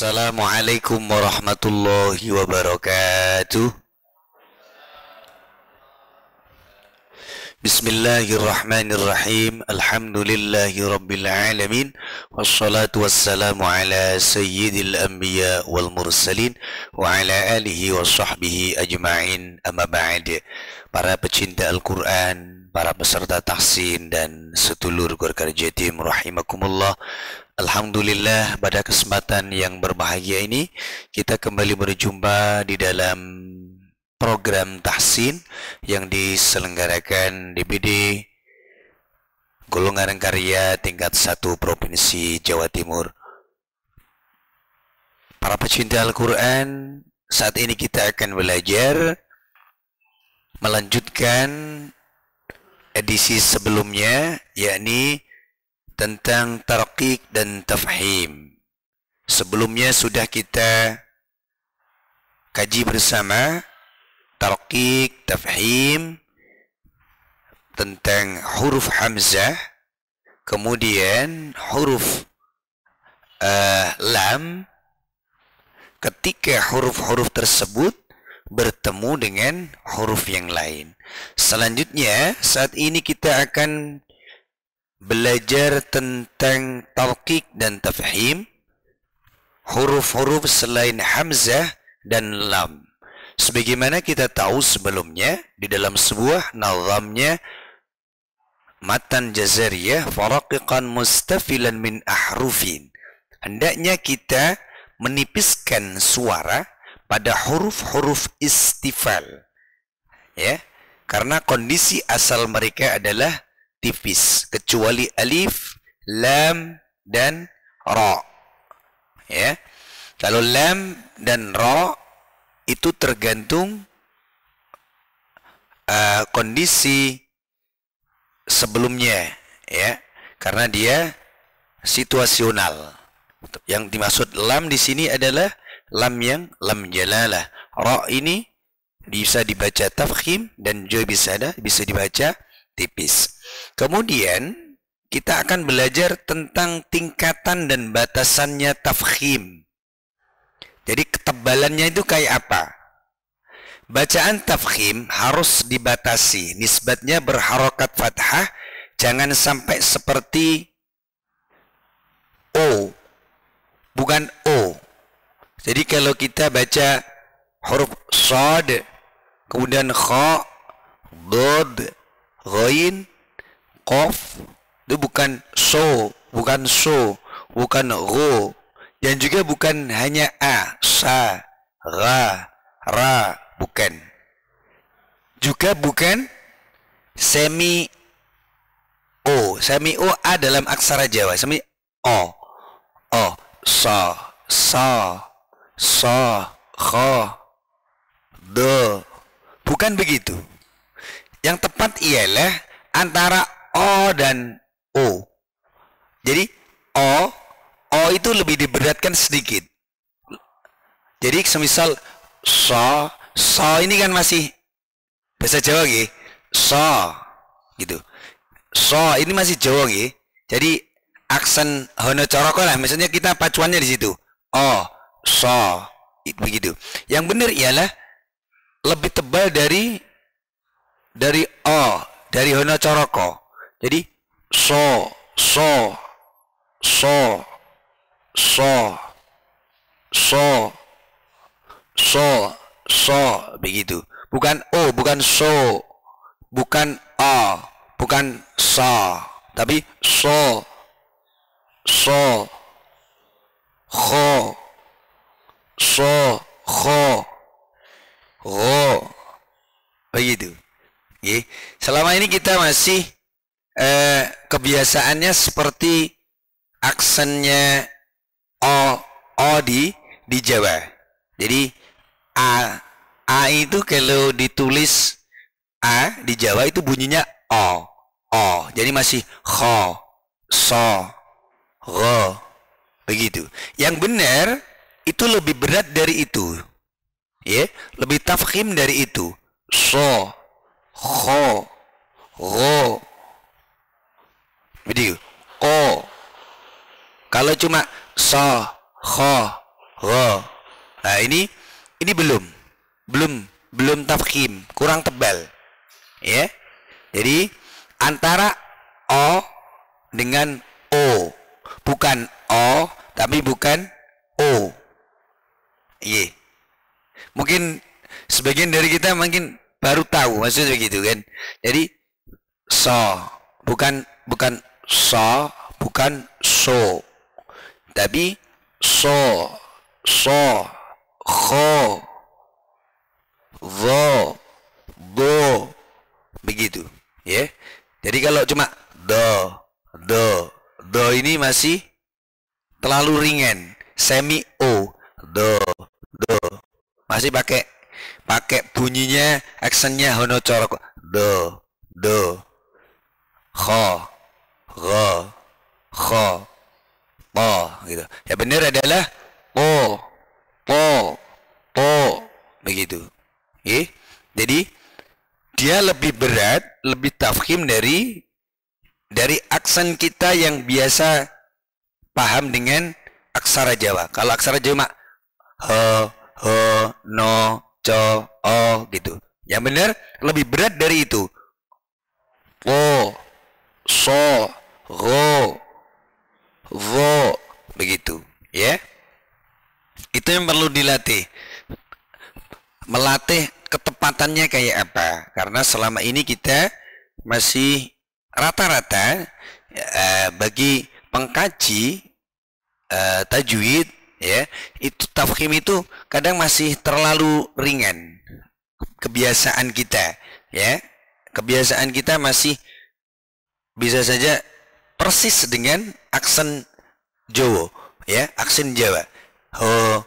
Assalamualaikum warahmatullahi wabarakatuh. Bismillahirrahmanirrahim. Alhamdulillahi rabbil alamin. Wassalatu wassalamu ala sayyidil anbiya wal mursalin wa ala alihi wa sahbihi ajma'in. Amma ba'd. Para pecinta Al-Quran, para peserta tahsin dan setulur keluarga Jatim rahimakumullah. Alhamdulillah, pada kesempatan yang berbahagia ini kita kembali berjumpa di dalam program tahsin yang diselenggarakan DPD Golongan Karya tingkat 1 Provinsi Jawa Timur. Para pecinta Al-Quran, saat ini kita akan belajar melanjutkan edisi sebelumnya, yakni tentang tarqiq dan tafhim. Sebelumnya sudah kita kaji bersama tarqiq, tafhim, tentang huruf hamzah, kemudian huruf lam, ketika huruf-huruf tersebut bertemu dengan huruf yang lain. Selanjutnya, saat ini kita akan belajar tentang tarqiq dan tafhim, huruf-huruf selain hamzah dan lam. Sebagaimana kita tahu sebelumnya, di dalam sebuah nazamnya matan jazariyah faraqiqan mustafilan min ahrufin, hendaknya kita menipiskan suara pada huruf-huruf istifal, ya, karena kondisi asal mereka adalah tipis, kecuali alif, lam, dan ra, ya. Kalau lam dan ra itu tergantung kondisi sebelumnya, ya, karena dia situasional. Yang dimaksud lam di sini adalah lam yang lam jalalah. Ra ini bisa dibaca tafkhim dan juga bisa dibaca tipis. Kemudian kita akan belajar tentang tingkatan dan batasannya tafkhim. Jadi ketebalannya itu kayak apa? Bacaan tafkhim harus dibatasi, nisbatnya berharokat fathah, jangan sampai seperti O, bukan O. Jadi kalau kita baca huruf shad, kemudian kha, dod, ghain, qaf, itu bukan so, bukan gho, dan juga bukan hanya a, sa, ra, bukan. Juga bukan semi o. Semi o a dalam aksara Jawa, semi o, sa, kha, do. Bukan begitu. Yang tepat ialah antara o dan o. Jadi o itu lebih diberatkan sedikit. Jadi semisal so ini kan masih bahasa Jawa gitu. Gitu. So ini masih Jawa gitu. Jadi aksen hono coroko lah, misalnya kita pacuannya di situ. So begitu. Yang benar ialah lebih tebal dari dari hono coroko. Jadi so begitu. Bukan o, bukan so, bukan a, bukan sa, tapi so, kho, begitu. Okay. Selama ini kita masih kebiasaannya seperti aksennya o di Jawa. Jadi a itu kalau ditulis a di Jawa itu bunyinya o. Jadi masih kho, so, gho, begitu. Yang benar itu lebih berat dari itu, ya, lebih tafkhim dari itu. So, kho, gho, begitu. Kalau cuma so, kho, Gha. Nah, ini belum tafkhim, kurang tebal. Ya. Jadi antara o dengan o. Bukan o, tapi bukan o. Iya. Mungkin sebagian dari kita mungkin baru tahu maksudnya begitu kan. Jadi so, bukan so, bukan so. Tapi so, kho, dho, do, begitu, ya. Jadi kalau cuma do ini masih terlalu ringan, semi o, do, masih pakai bunyinya, aksennya hono corok, do, kho, po, gitu. Ya benar adalah po, begitu. Jadi dia lebih berat, lebih tafkhim dari aksen kita yang biasa paham dengan aksara Jawa. Kalau aksara Jawa mak no, co, o gitu. Yang benar lebih berat dari itu. Po, so, ro, vo, begitu, ya. Itu yang perlu dilatih. Melatih ketepatannya kayak apa? Karena selama ini kita masih rata-rata bagi pengkaji tajwid, ya, itu tafkhim itu kadang masih terlalu ringan. Kebiasaan kita, ya. Kebiasaan kita masih bisa saja persis dengan aksen Jawa, ya, aksen Jawa. Ho,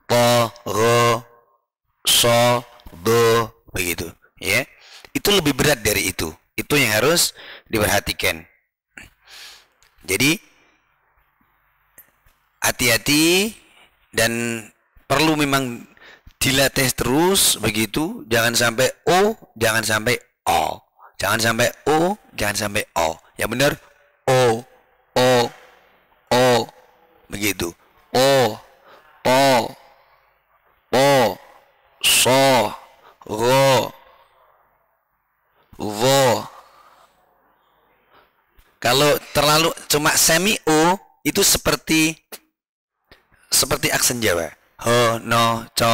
po, ro, so, do, begitu, ya. Itu lebih berat dari itu. Itu yang harus diperhatikan. Jadi hati-hati dan perlu memang dilatih terus begitu. Jangan sampai o, jangan sampai o, jangan sampai o, jangan sampai o. Yang benar o, begitu. O, po, so, ro, vo. Kalau terlalu cuma semi o, itu seperti aksen Jawa. Ho, no, co.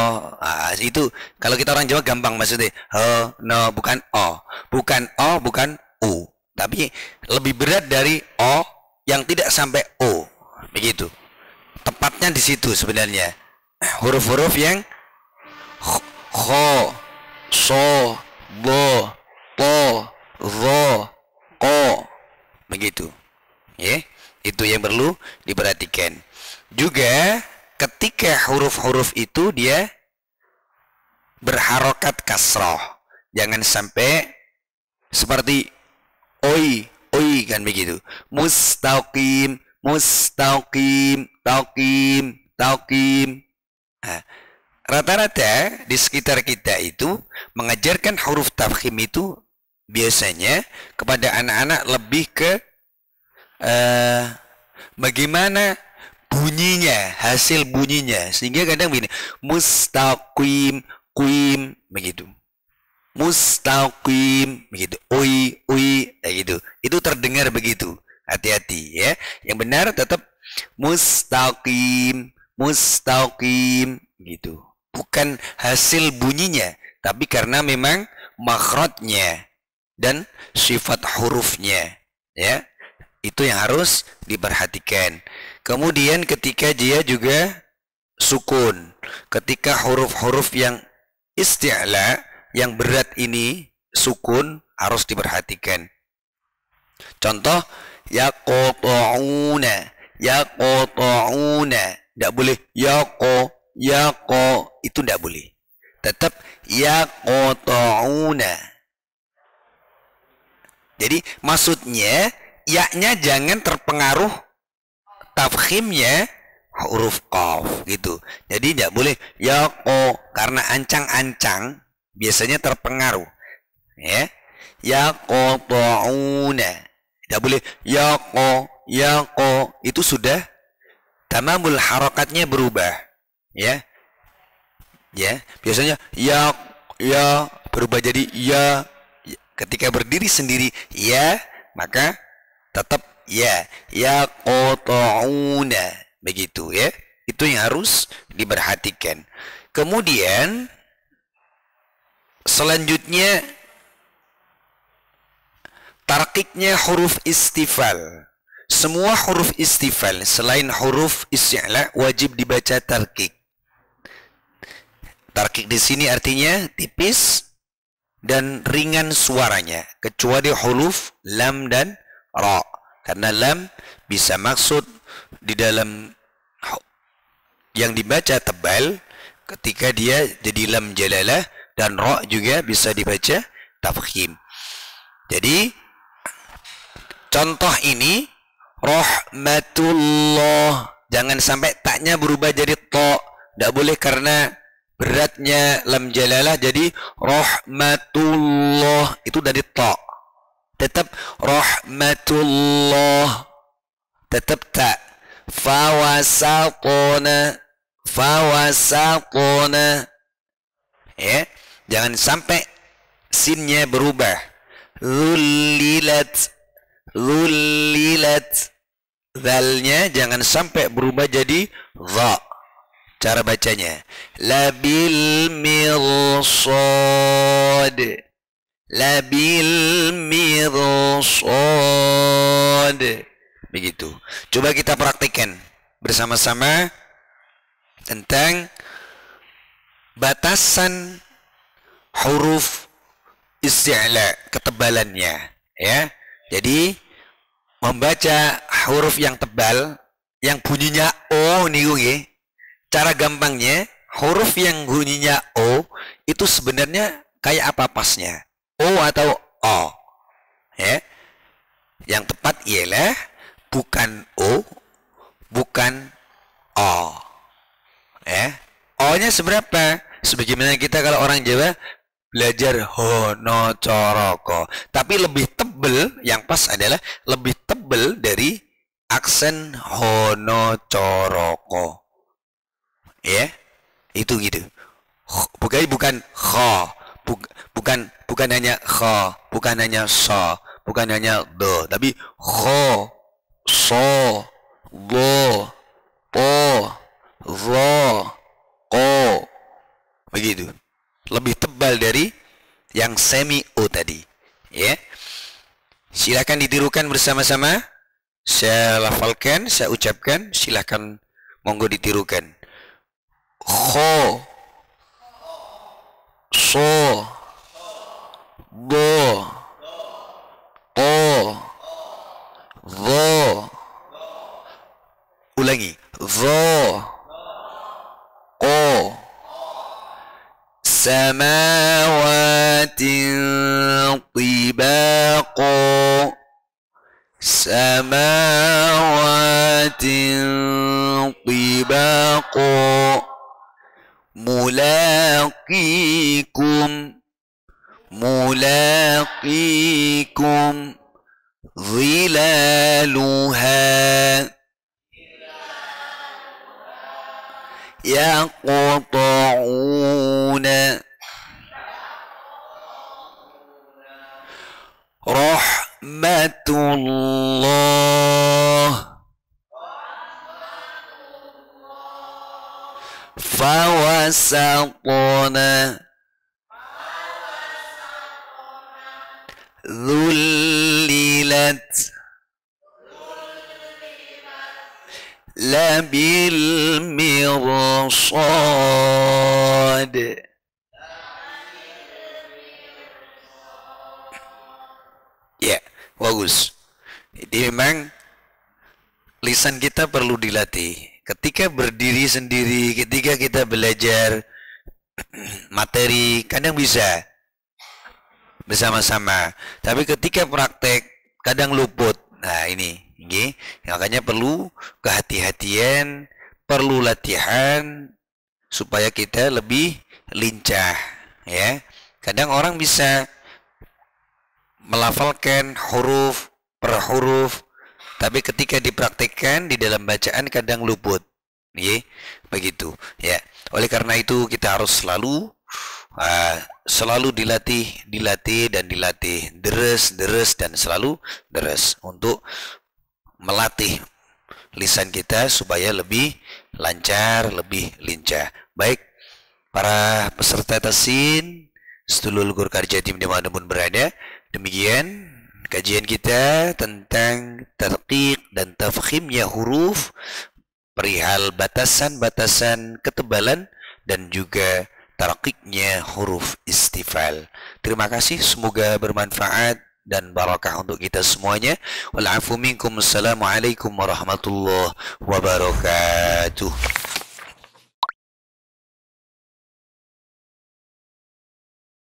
Itu kalau kita orang Jawa gampang maksudnya. Ho, no, bukan o. Bukan o, bukan u. Tapi lebih berat dari o yang tidak sampai o. Begitu. Tepatnya di situ sebenarnya. Huruf-huruf yang kho, so, bo, po, ro, ko. Begitu. Ya, itu yang perlu diperhatikan. Juga ketika huruf-huruf itu dia berharokat kasroh, jangan sampai seperti oi kan begitu. Mustaqim, taqim. Nah, rata-rata di sekitar kita itu mengajarkan huruf tafkhim itu biasanya kepada anak-anak lebih ke bagaimana bunyinya, hasil bunyinya, sehingga kadang begini, mustaqim, qim, begitu, mustaqim, begitu, ui, kayak gitu. Itu terdengar begitu. Hati-hati, ya. Yang benar tetap mustaqim, gitu. Bukan hasil bunyinya, tapi karena memang makhrajnya dan sifat hurufnya, ya. Itu yang harus diperhatikan. Kemudian ketika dia juga sukun, ketika huruf-huruf yang isti'la, yang berat ini sukun, harus diperhatikan. Contoh, yaqta'una, tidak boleh yaqo, itu tidak boleh. Tetap yaqta'una. Jadi maksudnya ya-nya jangan terpengaruh tafkhimnya huruf qaf gitu. Jadi tidak boleh yaqo, karena ancang-ancang biasanya terpengaruh, ya. Yaqta'una, tidak boleh yaqo, itu sudah tamamul harakatnya berubah, ya. Ya, biasanya ya berubah jadi ya. Ketika berdiri sendiri ya, maka tetap ya qata'una, begitu ya. Itu yang harus diperhatikan. Kemudian selanjutnya tarkiknya huruf istifal. Semua huruf istifal selain huruf isti'la wajib dibaca tarkik. Tarkik di sini artinya tipis dan ringan suaranya, kecuali huruf lam dan ra. Karena lam bisa maksud di dalam yang dibaca tebal ketika dia jadi lam jalalah, dan ra juga bisa dibaca tafkhim. Jadi contoh ini rahmatullah, jangan sampai taknya berubah jadi ta, tidak boleh karena beratnya lam jalalah jadi rahmatullah, itu dari ta. Tetap rahmatullah, tetap ta. Fawasatona, ya, jangan sampai sinnya berubah. Zullilat, zalnya jangan sampai berubah jadi za. Cara bacanya labil mirsad, begitu. Coba kita praktikkan bersama-sama tentang batasan huruf isti'la, ketebalannya, ya. Jadi membaca huruf yang tebal yang bunyinya o niku nggih. Cara gampangnya, huruf yang bunyinya o itu sebenarnya kayak apa pasnya? O atau o? Ya. Yang tepat ialah bukan o, bukan o. Ya. O-nya seberapa? Sebagaimana kita kalau orang Jawa belajar hono coroko, tapi lebih tebel, yang pas adalah lebih tebel dari aksen hono coroko. Ya, itu gitu. Bukan kha, bukan hanya kha, bukan hanya sa, bukan hanya do, tapi kha, so, do, po, zo, ko, begitu. Lebih tebal dari yang semi o tadi, ya. Silakan ditirukan bersama-sama. Saya lafalkan, saya ucapkan, silakan monggo ditirukan. Kho, so, do, to, zo. Ulangi. Zo, ko, samawatin tibaqo, samawatin tibaqo, mulaqikum, zilaluha, yaqta'una, rahmatullah, fawasatona, zullilat, labil mirsad. Ya, bagus. Jadi memang lisan kita perlu dilatih. Ketika berdiri sendiri, ketika kita belajar materi, kadang bisa bersama-sama. Tapi ketika praktek, kadang luput. Nah ini, makanya perlu kehati-hatian, perlu latihan supaya kita lebih lincah. Ya, kadang orang bisa melafalkan huruf per huruf Tapi ketika dipraktikkan di dalam bacaan kadang luput. Nggih, begitu ya. Oleh karena itu kita harus selalu dilatih dan dilatih, deres dan selalu deres untuk melatih lisan kita supaya lebih lancar, lebih lincah. Baik, para peserta tasin, sedulur Gur Karja tim dimanapun berada, demikian kajian kita tentang tarqiq dan tafkhimnya huruf, perihal batasan-batasan ketebalan dan juga tarqiqnya huruf istifal. Terima kasih, semoga bermanfaat dan barakah untuk kita semuanya. Wal afu minkum. Assalamualaikum warahmatullahi wabarakatuh.